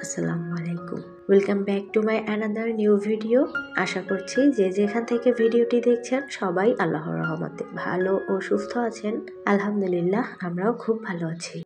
আসসালামু আলাইকুম। Welcome back to my another new video. আশা করছি যে যেখান থেকে ভিডিওটি দেখছেন সবাই আল্লাহর রহমতে ভালো ও সুস্থ আছেন। আলহামদুলিল্লাহ, আমরাও খুব ভালো আছি।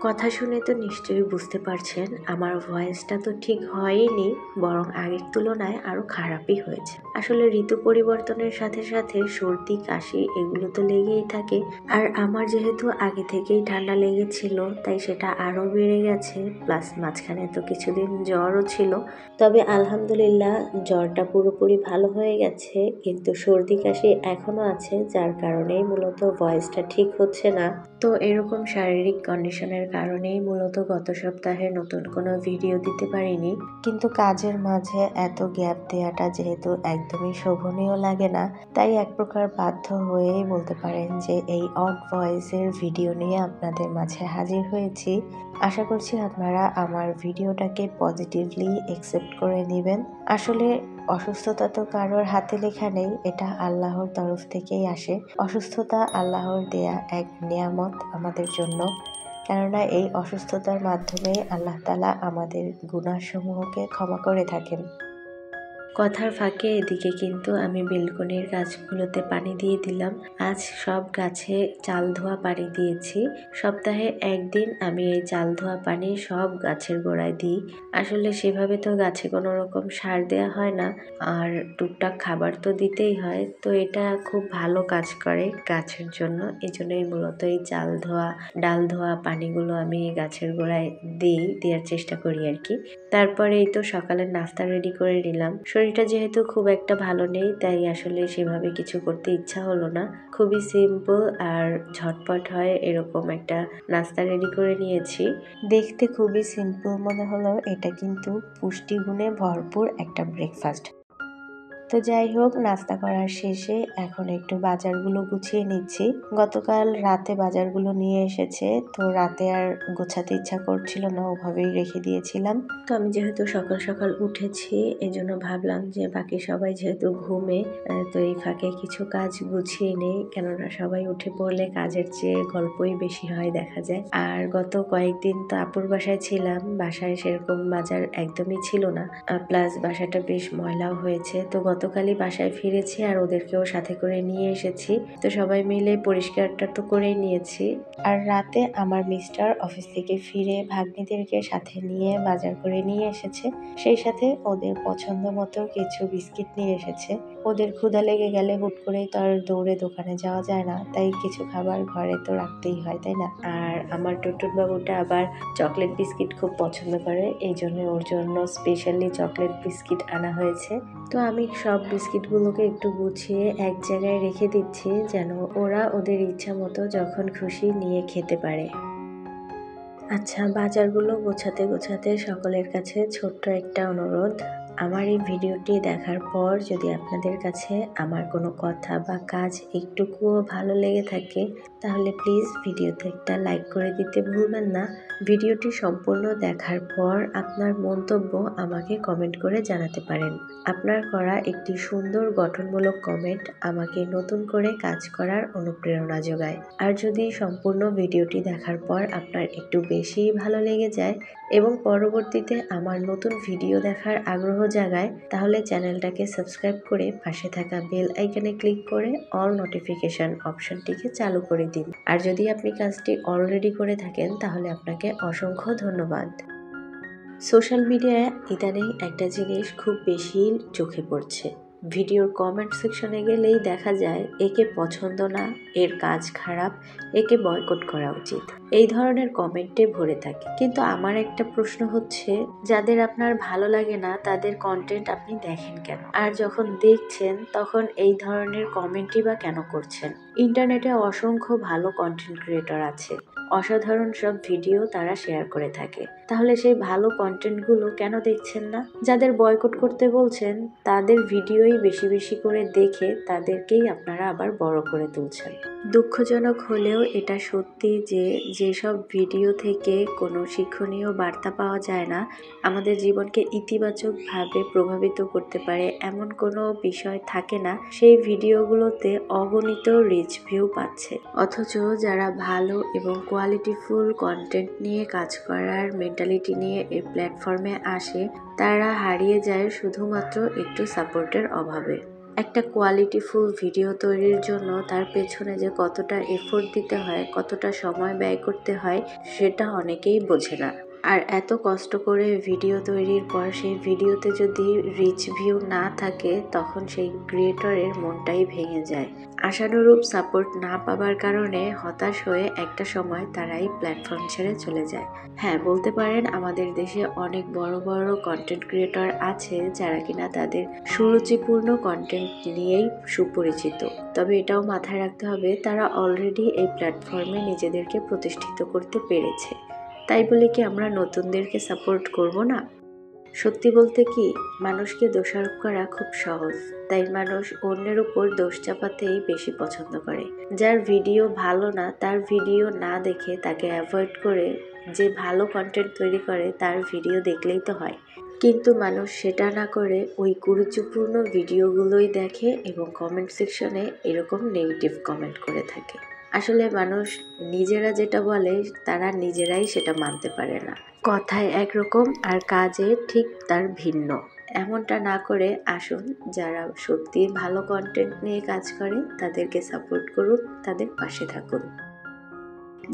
কথা শুনে তো নিশ্চয়ই বুঝতে পারছেন আমার ভয়েসটা তো ঠিক হয়নি, বরং আগের তুলনায় আরো খারাপই হয়েছে। আসলে ঋতু পরিবর্তনের সাথে সাথে সর্দি কাশি এগুলো তো লেগেই থাকে, আর আমার যেহেতু আগে থেকেই ঠান্ডা লেগেছিল তাই সেটা আরো বেড়ে গেছে। প্লাস মাঝখানে তো কিছুদিন জ্বরও ছিল, তবে আলহামদুলিল্লাহ জ্বরটা পুরোপুরি ভালো হয়ে গেছে, কিন্তু সর্দি কাশি এখনো আছে, যার কারণেই মূলত ভয়েসটা ঠিক হচ্ছে না। তো এরকম শারীরিক কন্ডিশনের কারণেই মূলত গত সপ্তাহে নতুন কোনো ভিডিও দিতে পারিনি। কিন্তু কাজের মাঝে এত গ্যাপ দেওয়াটা যেহেতু একদমই শোভনীয় লাগে না, তাই এক প্রকার বাধ্য হয়েই বলতে পারেন যে এই অড ভয়েসের ভিডিও নিয়ে আপনাদের মাঝে হাজির হয়েছি। আশা করছি আপনারা আমার ভিডিওটাকে পজিটিভলি অ্যাকসেপ্ট করে নেবেন। আসলে অসুস্থতা তো কারোর হাতে লেখা নেই, এটা আল্লাহর তরফ থেকেই আসে। অসুস্থতা আল্লাহর দেয়া এক নিয়ামত আমাদের জন্য, কেননা এই অসুস্থতার মাধ্যমে আল্লাহ তাআলা আমাদের গুনাহসমূহকে ক্ষমা করে থাকেন। কথার ফাঁকে এদিকে কিন্তু আমি বেলকনির গাছগুলোতে পানি দিয়ে দিলাম। আজ সব গাছে চাল ধোয়া পানি দিয়েছি। সপ্তাহে একদিন আমি এই চাল ধোয়া পানি সব গাছের গোড়ায় দিই। আসলে সেভাবে তো গাছে কোনো রকম সার দেওয়া হয় না, আর টুকটাক খাবার তো দিতেই হয়, তো এটা খুব ভালো কাজ করে গাছের জন্য। এই জন্যই মূলত এই চাল ধোয়া ডাল ধোয়া পানিগুলো আমি গাছের গোড়ায় দেওয়ার চেষ্টা করি আর কি। তারপরে এই তো সকালের নাস্তা রেডি করে নিলাম। শরীরটা যেহেতু খুব একটা ভালো নেই, তাই আসলে সেভাবে কিছু করতে ইচ্ছা হলো না। খুবই সিম্পল আর ঝটপট হয় এরকম একটা নাস্তা রেডি করে নিয়েছি। দেখতে খুবই সিম্পল মনে হলো, এটা কিন্তু পুষ্টিগুণে ভরপুর একটা ব্রেকফাস্ট। তো যাই হোক, নাস্তা করার শেষে এখন একটু বাজারগুলো গুছিয়ে নিচ্ছি। গতকাল রাতে বাজারগুলো নিয়ে এসেছে, তো রাতে আর গোছাতে ইচ্ছা করছিল না, ওভাবেই রেখে দিয়েছিলাম। তো আমি যেহেতু সকাল সকাল উঠেছি, এজন্য ভাবলাম যে বাকি সবাই যেহেতু ঘুমে, তো এই ফাঁকে কিছু কাজ গুছিয়ে নেই, কেননা সবাই উঠে পড়লে কাজের চেয়ে গল্পই বেশি হয় দেখা যায়। আর গত কয়েকদিন তো আপুর বাসায় ছিলাম, বাসায় সেরকম বাজার একদমই ছিল না, প্লাস বাসাটা বেশ ময়লাও হয়েছে। তো গতকালই বাসায় ফিরেছি আর ওদেরকেও সাথে করে নিয়ে এসেছি, তো সবাই মিলে পরিষ্কারটা তো করেই নিয়েছি। আর রাতে আমার মিস্টার অফিস থেকে ফিরে ভাগ্নিদেরকে সাথে নিয়ে বাজার করে নিয়ে এসেছে, সেই সাথে ওদের পছন্দ মতো কিছু বিস্কিট নিয়ে এসেছে। ওদের ক্ষুধা লেগে গেলে হুট করেই তো আর দৌড়ে দোকানে যাওয়া যায় না, তাই কিছু খাবার ঘরে তো রাখতেই হয়, তাই না? আর আমার টুটুন বাবুটা আবার চকলেট বিস্কিট খুব পছন্দ করে, এই জন্য ওর জন্য স্পেশালি চকলেট বিস্কিট আনা হয়েছে। তো আমি সব বিস্কিটগুলোকে একটু গুছিয়ে এক জায়গায় রেখে দিচ্ছি, যেন ওরা ওদের ইচ্ছা মতো যখন খুশি নিয়ে খেতে পারে। আচ্ছা, বাজারগুলো গোছাতে গোছাতে সকলের কাছে ছোট্ট একটা অনুরোধ। আমার এই ভিডিওটি দেখার পর যদি আপনাদের কাছে আমার কোনো কথা বা কাজ একটুকুও ভালো লেগে থাকে, তাহলে প্লিজ ভিডিওতে একটা লাইক করে দিতে ভুলবেন না। ভিডিওটি সম্পূর্ণ দেখার পর আপনার মন্তব্য আমাকে কমেন্ট করে জানাতে পারেন। আপনার করা একটি সুন্দর গঠনমূলক কমেন্ট আমাকে নতুন করে কাজ করার অনুপ্রেরণা যোগায়। আর যদি সম্পূর্ণ ভিডিওটি দেখার পর আপনার একটু বেশি ভালো লেগে যায় এবং পরবর্তীতে আমার নতুন ভিডিও দেখার আগ্রহ জাগায়, তাহলে চ্যানেলটাকে সাবস্ক্রাইব করে পাশে থাকা বেল আইকনে ক্লিক করে অল নোটিফিকেশন অপশনটিকে চালু করে দিন। আর যদি আপনি কাজটি অলরেডি করে থাকেন, তাহলে আপনাকে অসংখ্য ধন্যবাদ। সোশ্যাল মিডিয়ায় ইদানিং একটা জিনিস খুব বেশি চোখে পড়ছে। ভিডিওর কমেন্ট সেকশনে গেলেই দেখা যায় একে পছন্দ না, এর কাজ খারাপ, একে বয়কট করা উচিত, এই ধরনের কমেন্টে ভরে থাকে। কিন্তু আমার একটা প্রশ্ন হচ্ছে, যাদের আপনার ভালো লাগে না তাদের কন্টেন্ট আপনি দেখেন কেন? আর যখন দেখছেন তখন এই ধরনের কমেন্টই বা কেন করছেন? ইন্টারনেটে অসংখ্য ভালো কন্টেন্ট ক্রিয়েটর আছে, অসাধারণ সব ভিডিও তারা শেয়ার করে থাকে, তাহলে সেই ভালো কন্টেন্টগুলো কেন দেখছেন না? যাদের বয়কট করতে বলছেন তাদের ভিডিওই বেশি বেশি করে দেখে তাদেরকেই আপনারা আবার বড় করে তুলছেন। দুঃখজনক হলেও এটা সত্যি যে যেসব ভিডিও থেকে কোনো শিক্ষণীয় বার্তা পাওয়া যায় না, আমাদের জীবনকে ইতিবাচকভাবে প্রভাবিত করতে পারে এমন কোনো বিষয় থাকে না, সেই ভিডিওগুলোতে অগণিত রিচ ভিউ পাচ্ছে। অথচ যারা ভালো এবং কোয়ালিটিফুল কন্টেন্ট নিয়ে কাজ করার মেন্টালিটি নিয়ে এই প্ল্যাটফর্মে আসে তারা হারিয়ে যায় শুধুমাত্র একটু সাপোর্টের অভাবে। একটা কোয়ালিটিফুল ভিডিও তৈরির জন্য তার পেছনে যে কতটা এফোর্ট দিতে হয়, কতটা সময় ব্যয় করতে হয় সেটা অনেকেই বোঝে না। আর এত কষ্ট করে ভিডিও তৈরির পর সেই ভিডিওতে যদি রিচ ভিউ না থাকে তখন সেই ক্রিয়েটরের মনটাই ভেঙে যায়। আশানুরূপ সাপোর্ট না পাবার কারণে হতাশ হয়ে একটা সময় তারাই প্ল্যাটফর্ম ছেড়ে চলে যায়। হ্যাঁ, বলতে পারেন আমাদের দেশে অনেক বড় বড় কন্টেন্ট ক্রিয়েটর আছে যারা কিনা তাদের সুরুচিপূর্ণ কন্টেন্ট নিয়েই সুপরিচিত। তবে এটাও মাথায় রাখতে হবে তারা অলরেডি এই প্ল্যাটফর্মে নিজেদেরকে প্রতিষ্ঠিত করতে পেরেছে। তাই বলে কি আমরা নতুনদেরকে সাপোর্ট করব না? সত্যি বলতে কি, মানুষকে দোষারোপ করা খুব সহজ, তাই মানুষ অন্যের উপর দোষ চাপাতেই বেশি পছন্দ করে। যার ভিডিও ভালো না তার ভিডিও না দেখে তাকে অ্যাভয়েড করে যে ভালো কন্টেন্ট তৈরি করে তার ভিডিও দেখলেই তো হয়। কিন্তু মানুষ সেটা না করে ওই কুরুচিপূর্ণ ভিডিওগুলোই দেখে এবং কমেন্ট সেকশনে এরকম নেগেটিভ কমেন্ট করে থাকে। আসলে মানুষ নিজেরা যেটা বলে তারা নিজেরাই সেটা মানতে পারে না। কথায় একরকম আর কাজে ঠিক তার ভিন্ন। এমনটা না করে আসুন যারা সত্যি ভালো কন্টেন্ট নিয়ে কাজ করে তাদেরকে সাপোর্ট করুন, তাদের পাশে থাকুন।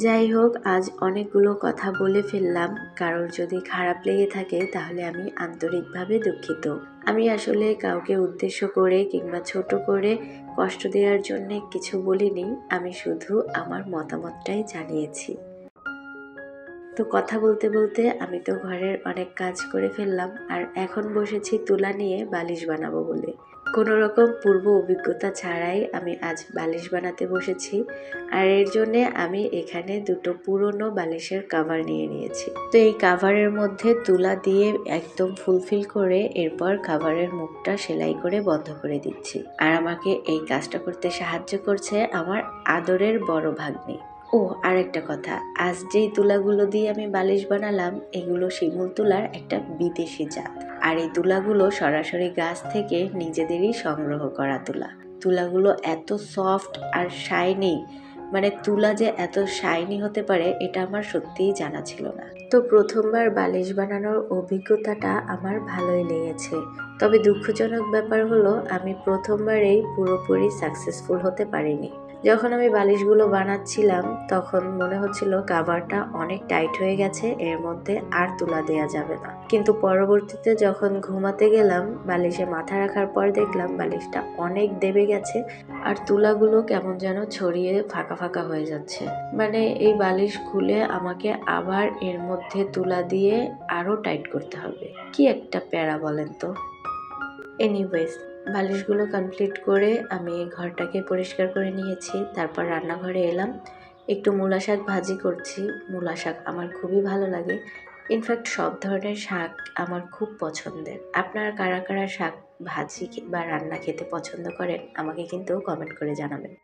যাই হোক, আজ অনেকগুলো কথা বলে ফেললাম। কারোর যদি খারাপ লেগে থাকে তাহলে আমি আন্তরিকভাবে দুঃখিত। আমি আসলে কাউকে উদ্দেশ্য করে কিংবা ছোট করে কষ্ট দেওয়ার জন্য কিছু বলিনি, আমি শুধু আমার মতামতটাই জানিয়েছি। তো কথা বলতে বলতে আমি তো ঘরের অনেক কাজ করে ফেললাম, আর এখন বসেছি তুলা নিয়ে বালিশ বানাবো বলে। কোনো রকম পূর্ব অভিজ্ঞতা ছাড়াই আমি আজ বালিশ বানাতে বসেছি, আর এর জন্যে আমি এখানে দুটো পুরনো বালিশের কাভার নিয়ে নিয়েছি। তো এই কাভারের মধ্যে তুলা দিয়ে একদম ফুলফিল করে এরপর কাভারের মুখটা সেলাই করে বন্ধ করে দিচ্ছি। আর আমাকে এই কাজটা করতে সাহায্য করছে আমার আদরের বড় ভাগ্নি। ও আরেকটা কথা, আজ যেই তুলাগুলো দিয়ে আমি বালিশ বানালাম এগুলো শিমুল তুলার একটা বিদেশি জাত। আর এই তুলাগুলো সরাসরি গাছ থেকে নিজেদেরই সংগ্রহ করা তুলা। তুলাগুলো এত সফট আর শাইনি, মানে তুলা যে এত শাইনি হতে পারে এটা আমার সত্যিই জানা ছিল না। তো প্রথমবার বালিশ বানানোর অভিজ্ঞতাটা আমার ভালোই লেগেছে। তবে দুঃখজনক ব্যাপার হলো আমি প্রথমবারেই পুরোপুরি সাকসেসফুল হতে পারিনি। যখন আমি বালিশগুলো বানাচ্ছিলাম তখন মনে হচ্ছিল কাভারটা অনেক টাইট হয়ে গেছে, এর মধ্যে আর তুলা দেয়া যাবে না। কিন্তু পরবর্তীতে যখন ঘুমাতে গেলাম বালিশে মাথা রাখার পর দেখলাম বালিশটা অনেক দেবে গেছে আর তুলাগুলো কেমন যেন ছড়িয়ে ফাঁকা ফাঁকা হয়ে যাচ্ছে। মানে এই বালিশ খুলে আমাকে আবার এর মধ্যে তুলা দিয়ে আরো টাইট করতে হবে। কি একটা প্যারা বলেন তো। এনিওয়েজ, বালিশগুলো কমপ্লিট করে আমি ঘরটাকে পরিষ্কার করে নিয়েছি। তারপর রান্নাঘরে এলাম, একটু মূলা শাক ভাজি করছি। মূলা শাক আমার খুবই ভালো লাগে। ইনফ্যাক্ট সব ধরনের শাক আমার খুব পছন্দের। আপনারা কারা কারা শাক ভাজি বা রান্না খেতে পছন্দ করেন আমাকে কিন্তু কমেন্ট করে জানাবেন।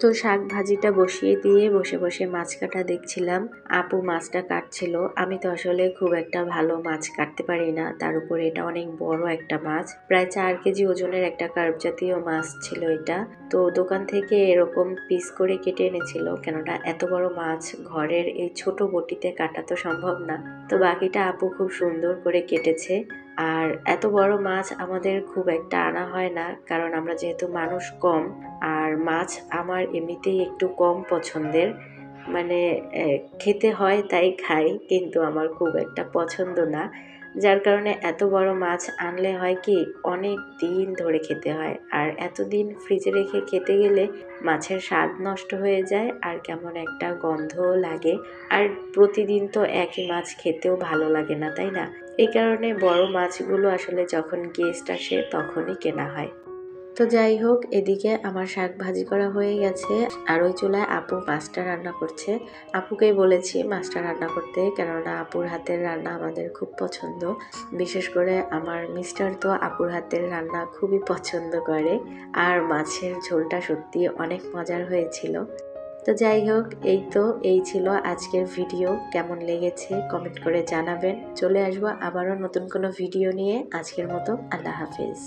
তো শাক ভাজিটা বসিয়ে দিয়ে বসে বসে মাছ কাটা দেখছিলাম। আপু মাছটা কাটছিল। আমি তো আসলে খুব একটা ভালো মাছ কাটতে পারি না, তার উপরে এটা অনেক বড় একটা মাছ, প্রায় 4 কেজি ওজনের একটা কার্প জাতীয় মাছ ছিল এটা। তো দোকান থেকে এরকম পিস করে কেটে এনেছিল, কেননা এত বড় মাছ ঘরের এই ছোট বটিতে কাটা তো সম্ভব না। তো বাকিটা আপু খুব সুন্দর করে কেটেছে। আর এত বড় মাছ আমাদের খুব একটা আনা হয় না, কারণ আমরা যেহেতু মানুষ কম আর মাছ আমার এমনিতেই একটু কম পছন্দের, মানে খেতে হয় তাই খাই, কিন্তু আমার খুব একটা পছন্দ না। যার কারণে এত বড় মাছ আনলে হয় কি অনেক দিন ধরে খেতে হয়, আর এতদিন ফ্রিজে রেখে খেতে গেলে মাছের স্বাদ নষ্ট হয়ে যায় আর কেমন একটা গন্ধ লাগে। আর প্রতিদিন তো একই মাছ খেতেও ভালো লাগে না, তাই না? এই কারণে বড় মাছগুলো আসলে যখন গেস্ট আসে তখনই কেনা হয়। তো যাই হোক, এদিকে আমার শাক ভাজি করা হয়ে গেছে, আর ওই চুলায় আপু মাছটা রান্না করছে। আপুকেই বলেছি মাছটা রান্না করতে, কেননা আপুর হাতের রান্না আমাদের খুব পছন্দ। বিশেষ করে আমার মিস্টার তো আপুর হাতের রান্না খুবই পছন্দ করে, আর মাছের ঝোলটা সত্যি অনেক মজার হয়েছিল। তো যাই হোক, এই ছিল আজকের ভিডিও। কেমন লেগেছে কমেন্ট করে জানাবেন। চলে আসবো আবারও নতুন কোনো ভিডিও নিয়ে। আজকের মতো আল্লাহ হাফেজ।